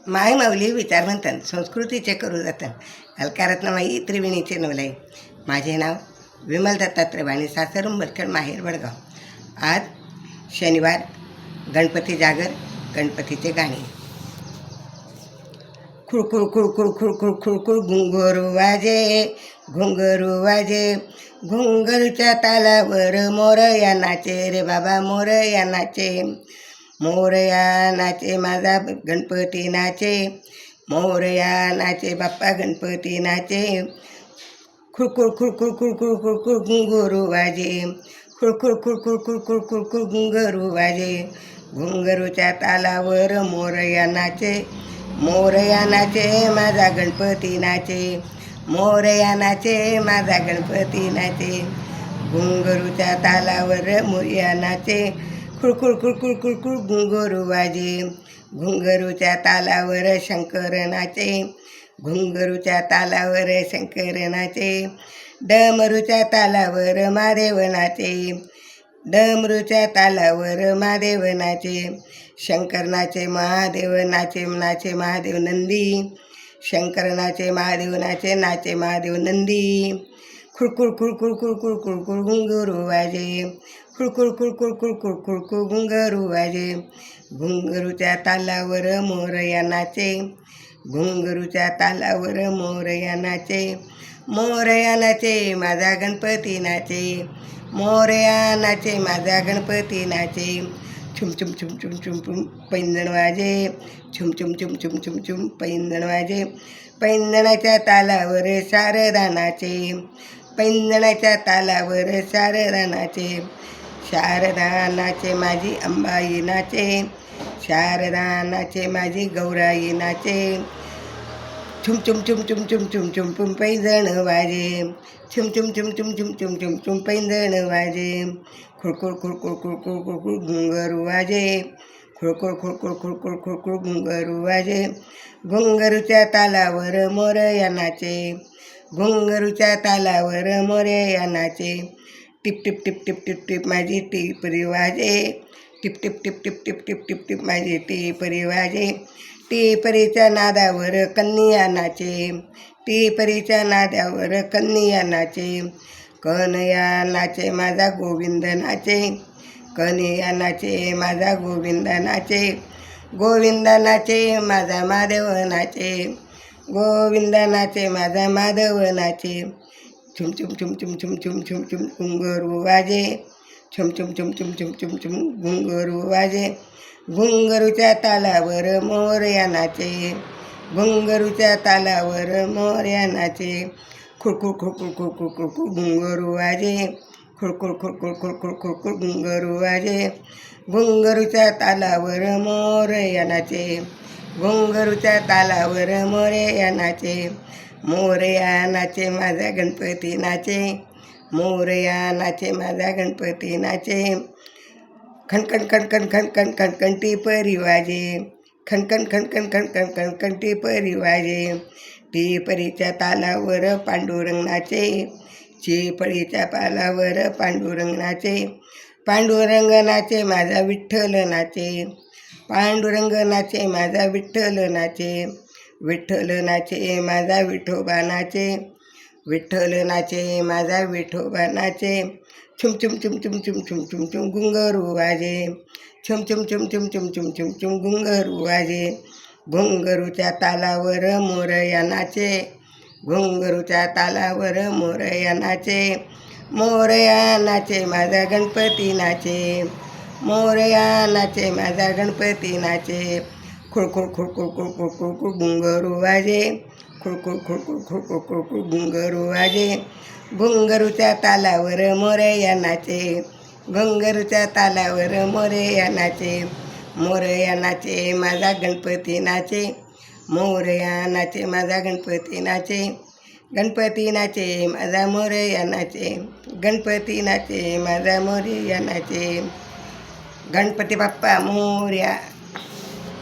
माय माऊली विचारवंतन संस्कृतीचे करू जतन अलकारत्नमाई त्रिवेणीचे नवलाई. माझे नाव विमल दत्तात्रय वाणी, सासर उंबरखेड, माहेर वडगाव. आज शनिवार, गणपती जागर, गणपतीचे गाणे. खुळखुळ खुळखुळ खुळखुळ खुळखुळ घुंगरू वाजे, घुंगरू वाजे. घुंगरूच्या तालावर मोरया नाचे रे बाबा, मोरया नाचे. मोरया नाचे माझा गणपती नाचे, मोरया नाचे बाप्पा गणपती नाचे. खुळखुळ खुळखुळ खुळखुळ खुळखुळ घुंगरू वाजे, खुळखुळ खुळखुळ खुळखुळ खुळखुळ घुंगरू वाजे. घुंगरूच्या तालावर मोरया नाचे, मोरया नाचे माझा गणपती नाचे, मोरया नाचे माझा गणपती नाचे. घुंगरूच्या तालावर मोरया नाचे, खुळखुळ खुळखुळ खुळखुळ घुंगरू वाजे. घुंगरूच्या तालावर शंकर नाचे, घुंगरूच्या तालावर शंकर नाचे. डमरूच्या तालावर महादेव नाचे, डमरूच्या तालावर महादेव नाचे. शंकर नाचे, महादेव नाचे, नाचे महादेव नंदी. शंकर नाचे, महादेव नाचे, नाचे महादेव नंदी. खुळखुळ खुळखुळ खुळखुळ खुळखुळ घुंगरू वाजे, खुळखुळ खुळखुळ खुळखुळ खुळखुळ घुंगरू वाजे. घुंगरूच्या तालावर मोरया नाचे, घुंगरूच्या तालावर मोरया नाचे. मोरया नाचे माझा गणपती नाचे, मोरया नाचे माझा गणपती नाचे. छुम छुम छुम छुम छुम छुम पैंजण वाजे, छुम छुम छुम छुम छुम छुम पैंजण वाजे. पैंजणाच्या तालावर शारदा नाचे, पैंजणाच्या तालावर शारदा नाचे. शारदा नाचे माझी अंबाई नाचे, शारदा नाचे माझी गौराई नाचे. छुम छुम छुम छुम छुम छुम छुम छुम पैंजण वाजे, छुम छुम छुम छुम छुम छुम छुम छुम पैंजण वाजे. खुळखुळ खुळखुळ खुळखुळ खुळखुळ घुंगरू वाजे, खुळखुळ खुळखुळ खुळखुळ खुळखुळ घुंगरू वाजे. घुंगरूच्या तालावर मोरया नाचे, घुंगरूच्या तालावर मोरया नाचे. Tip tip tip tip tip tip माझी टिपरी वाजे, tip tip tip tip tip tip tip tip माझी टिपरी वाजे. टिपरीच्या नादावर कन्या नाचे, टिपरीच्या नादावर कन्या नाचे. कन्या नाचे माझा गोविंद नाचे, कन्या नाचे माझा गोविंद नाचे. गोविंद नाचे माझा माधव नाचे, गोविंद नाचे माझा माधव नाचे. छुम छुम छुम छुम छुम छुम छुम छुम घुंगरू वाजे, छुम छुम छुम छुम छुम छुम छुम घुंगरू वाजे. घुंगरूच्या तालावर मोरया नाचे, घुंगरूच्या तालावर मोरया नाचे. खुळखुळ खुळखुळ खुळखुळ खुळखुळ घुंगरू वाजे, खुळखुळ खुळखुळ खुळखुळ खुळखुळ घुंगरू वाजे. घुंगरूच्या तालावर मोरया नाचे, घुंगरूच्या तालावर मोरया नाचे. मोरया नाचे माझा गणपती नाचे, मोरया नाचे माझा गणपती नाचे. खणखण खणखण खणखण खणखण टिपरी वाजे, खणखण खणखण खणखण खणखण टिपरी वाजे. टिपरीच्या तालावर पांडुरंग नाचे, चिपळीच्या पालावर पांडुरंग नाचे. पांडुरंग नाचे माझा विठ्ठल नाचे, पांडुरंग नाचे माझा विठ्ठल नाचे. विठ्ठल नाचे माझा विठोबा नाचे, विठ्ठल नाचे माझा विठोबा नाचे. छुम छुम छुम छुम छुम छुम छुम छुम घुंगरू वाजे, छुम छुम छुम छुम छुम छुम छुम छुम घुंगरू वाजे. घुंगरूच्या तालावर मोरया नाचे, घुंगरूच्या तालावर मोरया नाचे. मोरया नाचे माझा गणपती नाचे, मोरया नाचे माझा गणपती नाचे. खुळखुळ खुळखुळ खुळखुळ खुळखुळ घुंगरू वाजे, खुळखुळ खुळखुळ खुळखुळ खुळखुळ घुंगरू वाजे. घुंगरूच्या तालावर मोरया नाचे, घुंगरूच्या तालावर मोरया नाचे. मोरया नाचे माझा गणपती नाचे, मोरया नाचे माझा गणपती नाचे. गणपती नाचे माझा मोरया नाचे, गणपती नाचे माझा मोरया नाचे. गणपती बाप्पा मोरया.